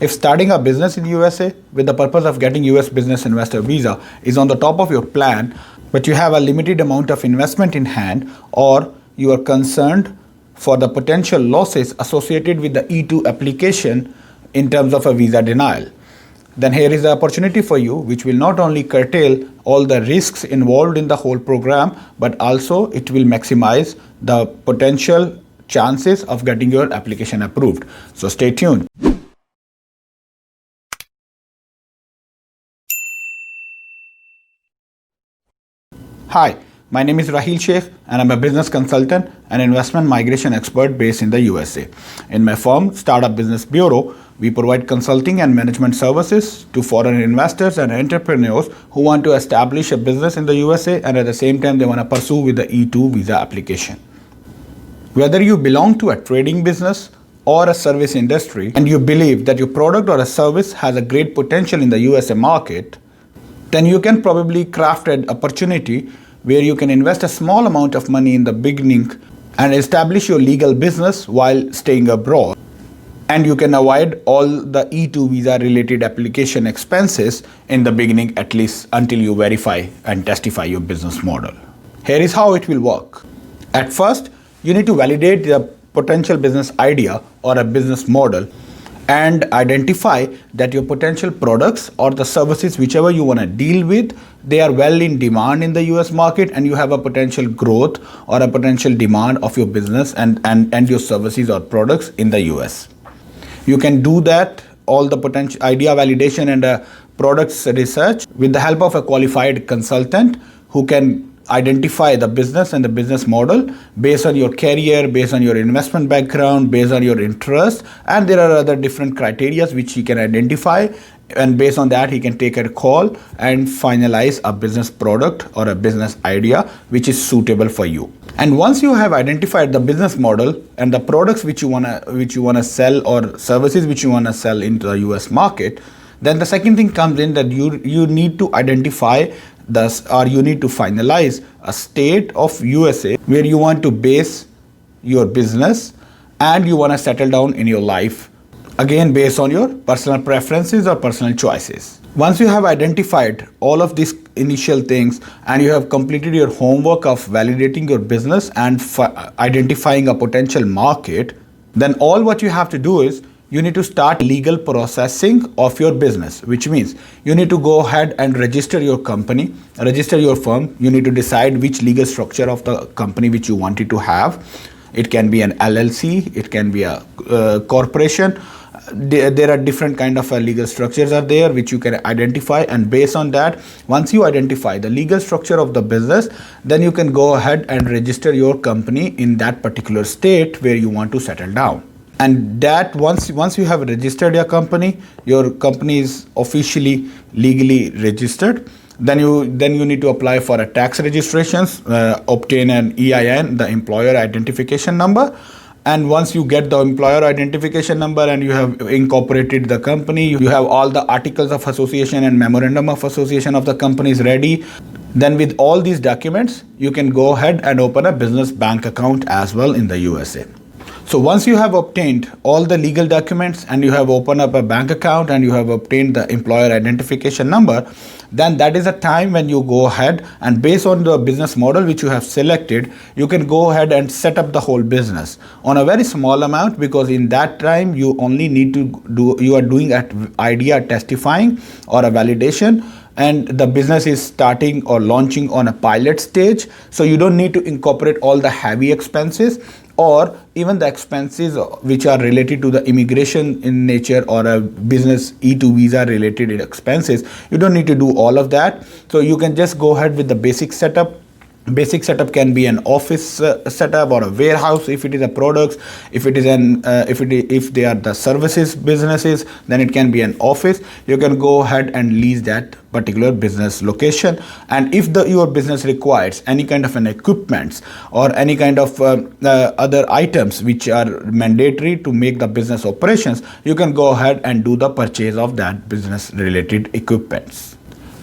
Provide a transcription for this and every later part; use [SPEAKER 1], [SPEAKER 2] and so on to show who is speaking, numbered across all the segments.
[SPEAKER 1] If starting a business in USA with the purpose of getting US business investor visa is on the top of your plan, but you have a limited amount of investment in hand, or you are concerned for the potential losses associated with the E2 application in terms of a visa denial, then here is the opportunity for you, which will not only curtail all the risks involved in the whole program, but also it will maximize the potential chances of getting your application approved. So stay tuned. Hi, my name is Rahil Sheikh and I'm a business consultant and investment migration expert based in the USA. In my firm, Startup Business Bureau, we provide consulting and management services to foreign investors and entrepreneurs who want to establish a business in the USA and at the same time they want to pursue with the E2 visa application. Whether you belong to a trading business or a service industry and you believe that your product or a service has a great potential in the USA market, then you can probably craft an opportunity where you can invest a small amount of money in the beginning and establish your legal business while staying abroad. And you can avoid all the E2 visa related application expenses in the beginning, at least until you verify and testify your business model. Here is how it will work. At first, you need to validate the potential business idea or a business model and identify that your potential products or the services, whichever you want to deal with, they are well in demand in the US market and you have a potential growth or a potential demand of your business and your services or products in the US. You can do that, all the potential idea validation and products research with the help of a qualified consultant who can identify the business and the business model based on your career, based on your investment background, based on your interest, and there are other different criteria which he can identify, and based on that he can take a call and finalize a business product or a business idea which is suitable for you. And once you have identified the business model and the products which you wanna sell or services which you wanna sell into the US market, then the second thing comes in that you need to identify you need to finalize a state of USA where you want to base your business and you want to settle down in your life, again based on your personal preferences or personal choices. Once you have identified all of these initial things and you have completed your homework of validating your business and identifying a potential market, then all what you have to do is you need to start legal processing of your business, which means you need to go ahead and register your company, register your firm. You need to decide which legal structure of the company which you wanted to have. It can be an LLC, it can be a corporation. There are different kind of legal structures are there which you can identify, and based on that, once you identify the legal structure of the business, then you can go ahead and register your company in that particular state where you want to settle down. And that once you have registered your company is officially legally registered. Then you need to apply for a tax registrations, obtain an EIN, the employer identification number. And once you get the employer identification number and you have incorporated the company, you have all the articles of association and memorandum of association of the companies ready. Then with all these documents, you can go ahead and open a business bank account as well in the USA. So once you have obtained all the legal documents and you have opened up a bank account and you have obtained the employer identification number, then that is a time when you go ahead and based on the business model which you have selected, you can go ahead and set up the whole business on a very small amount, because in that time you only need to you are doing an idea testifying or a validation, and the business is starting or launching on a pilot stage. So you don't need to incorporate all the heavy expenses or even the expenses which are related to the immigration in nature or a business E2 visa related expenses. You don't need to do all of that. So you can just go ahead with the basic setup. Basic setup can be an office setup or a warehouse if it is a products. If it is if they are the services businesses, then it can be an office. You can go ahead and lease that particular business location. And if your business requires any kind of an equipments or any kind of other items which are mandatory to make the business operations, you can go ahead and do the purchase of that business related equipments.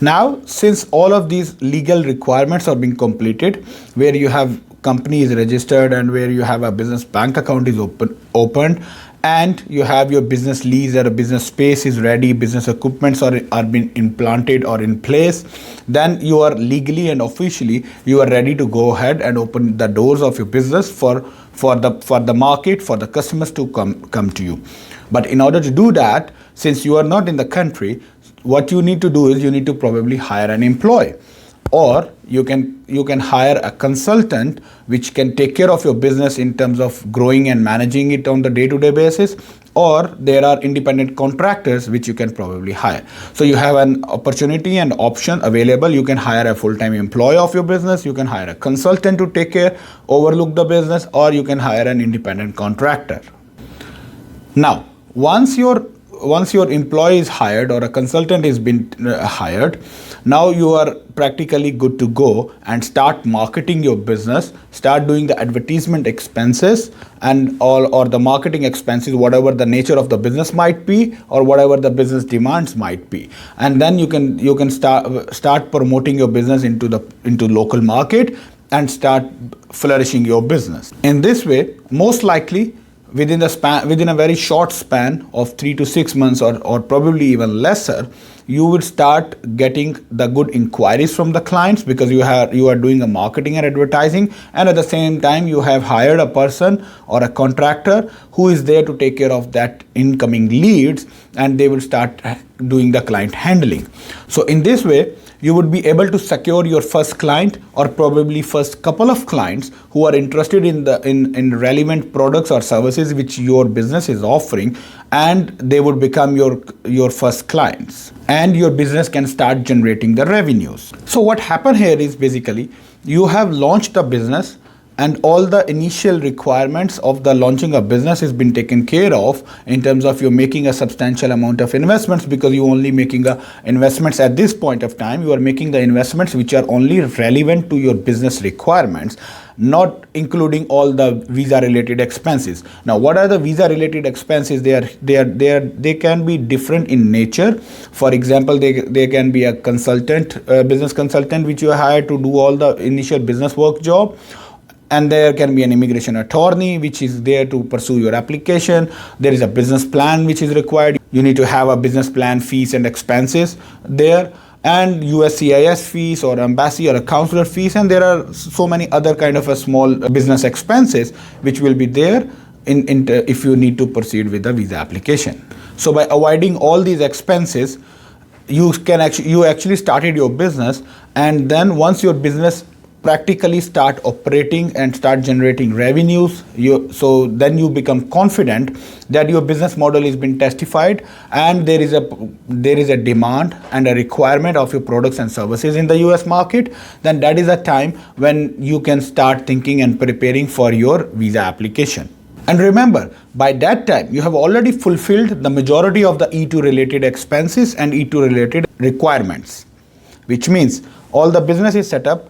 [SPEAKER 1] Now, since all of these legal requirements are being completed, where you have company is registered and where you have a business bank account is opened, and you have your business lease or a business space is ready, business equipments are being implanted or in place, then you are legally and officially you are ready to go ahead and open the doors of your business for the market, for the customers to come to you. But in order to do that, since you are not in the country, what you need to do is you need to probably hire an employee, or you can hire a consultant which can take care of your business in terms of growing and managing it on the day-to-day basis, or there are independent contractors which you can probably hire. So you have an opportunity and option available. You can hire a full-time employee of your business, you can hire a consultant to take care, overlook the business, or you can hire an independent contractor. Now, once your employee is hired or a consultant is been hired, now you are practically good to go and start marketing your business, start doing the advertisement expenses and all, or the marketing expenses, whatever the nature of the business might be or whatever the business demands might be. And then you can start promoting your business into local market and start flourishing your business. In this way, most likely within a very short span of 3 to 6 months or probably even lesser, you will start getting the good inquiries from the clients, because you are doing a marketing and advertising, and at the same time you have hired a person or a contractor who is there to take care of that incoming leads, and they will start doing the client handling. So in this way, you would be able to secure your first client or probably first couple of clients who are interested in relevant products or services which your business is offering, and they would become your first clients, and your business can start generating the revenues. So what happened here is basically you have launched a business, and all the initial requirements of the launching a business has been taken care of in terms of you're making a substantial amount of investments, because you're only making investments at this point of time. You are making the investments which are only relevant to your business requirements, not including all the visa related expenses. Now, what are the visa related expenses? They can be different in nature. For example, they can be a consultant, business consultant, which you hire to do all the initial business work job. And there can be an immigration attorney which is there to pursue your application. There is a business plan which is required. You need to have a business plan, fees and expenses there, and USCIS fees or embassy or a consular fees, and there are so many other kind of a small business expenses which will be there if you need to proceed with the visa application. So by avoiding all these expenses, you actually started your business, and then once your business practically start operating and start generating revenues, then you become confident that your business model has been testified, and there is a demand and a requirement of your products and services in the US market. Then that is a time when you can start thinking and preparing for your visa application. And remember, by that time you have already fulfilled the majority of the E2 related expenses and E2 related requirements, which means all the business is set up,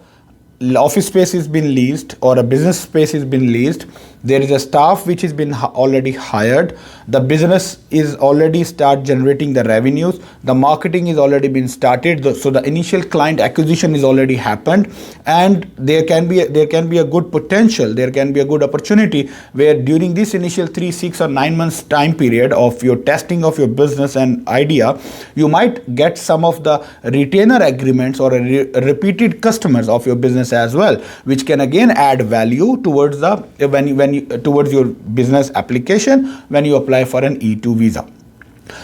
[SPEAKER 1] office space has been leased or a business space has been leased, there is a staff which has been already hired, the business is already start generating the revenues, the marketing is already been started, so the initial client acquisition is already happened, and there can be a good potential, there can be a good opportunity where during this initial 3, 6 or 9 months time period of your testing of your business and idea, you might get some of the retainer agreements or repeated customers of your business as well, which can again add value towards towards your business application when you apply for an E2 visa.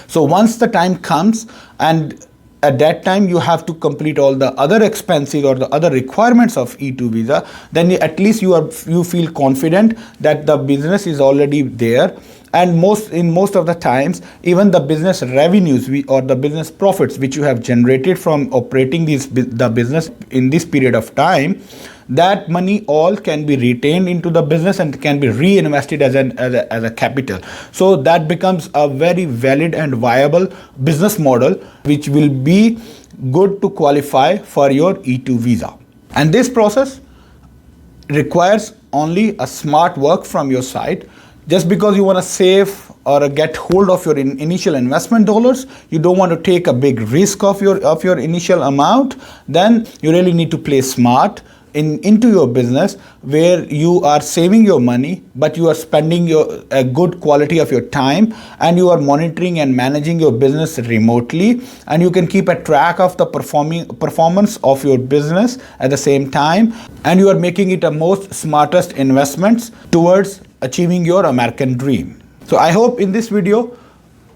[SPEAKER 1] So once the time comes, and at that time you have to complete all the other expenses or the other requirements of E2 visa, then at least you feel confident that the business is already there. And in most of the times, even the business revenues or the business profits which you have generated from operating the business in this period of time, that money all can be retained into the business and can be reinvested as a capital. So that becomes a very valid and viable business model which will be good to qualify for your E2 visa. And this process requires only a smart work from your side. Just because you want to save or get hold of your initial investment dollars, you don't want to take a big risk of your initial amount, then you really need to play smart. into your business where you are saving your money, but you are spending a good quality of your time, and you are monitoring and managing your business remotely, and you can keep a track of the performance of your business at the same time, and you are making it a most smartest investments towards achieving your American dream. So I hope in this video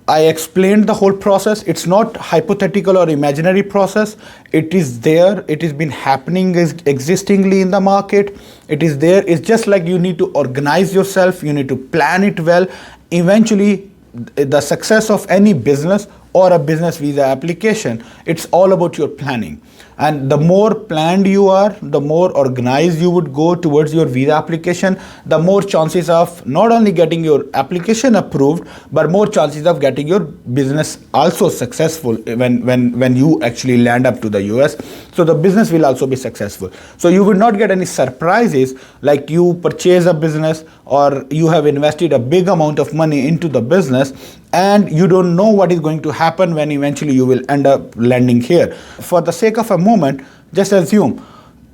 [SPEAKER 1] I explained the whole process. It's not hypothetical or imaginary process. It is there. It has been happening existingly in the market. It is there. It's just like you need to organize yourself. You need to plan it well. Eventually, the success of any business or a business visa application, it's all about your planning. And the more planned you are, the more organized you would go towards your visa application, the more chances of not only getting your application approved, but more chances of getting your business also successful when you actually land up to the US. So the business will also be successful. So you will not get any surprises like you purchase a business or you have invested a big amount of money into the business and you don't know what is going to happen when eventually you will end up landing here. For the sake of a moment, just assume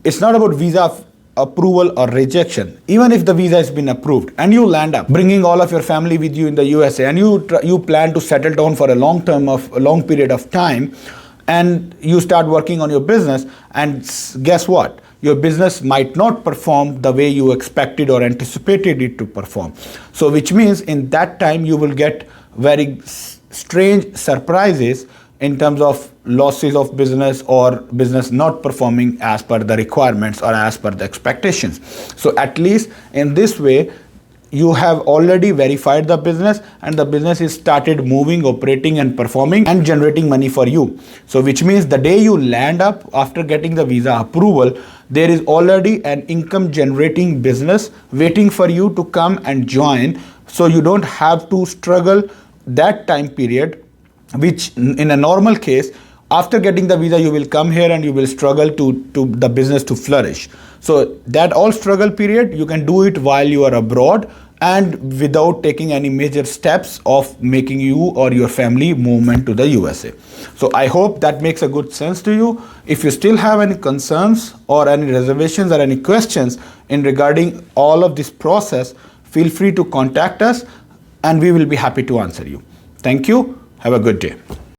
[SPEAKER 1] it's not about visa approval or rejection. Even if the visa has been approved and you land up bringing all of your family with you in the USA and you plan to settle down for a long period of time, and you start working on your business, and guess what? Your business might not perform the way you expected or anticipated it to perform. So which means in that time you will get very strange surprises in terms of losses of business or business not performing as per the requirements or as per the expectations. So at least in this way, you have already verified the business and the business is started moving, operating and performing and generating money for you. So which means the day you land up after getting the visa approval, there is already an income generating business waiting for you to come and join. So you don't have to struggle that time period, which in a normal case, after getting the visa, you will come here and you will struggle to the business to flourish. So that all struggle period, you can do it while you are abroad and without taking any major steps of making you or your family movement to the USA. So I hope that makes a good sense to you. If you still have any concerns or any reservations or any questions in regarding all of this process, feel free to contact us and we will be happy to answer you. Thank you. Have a good day.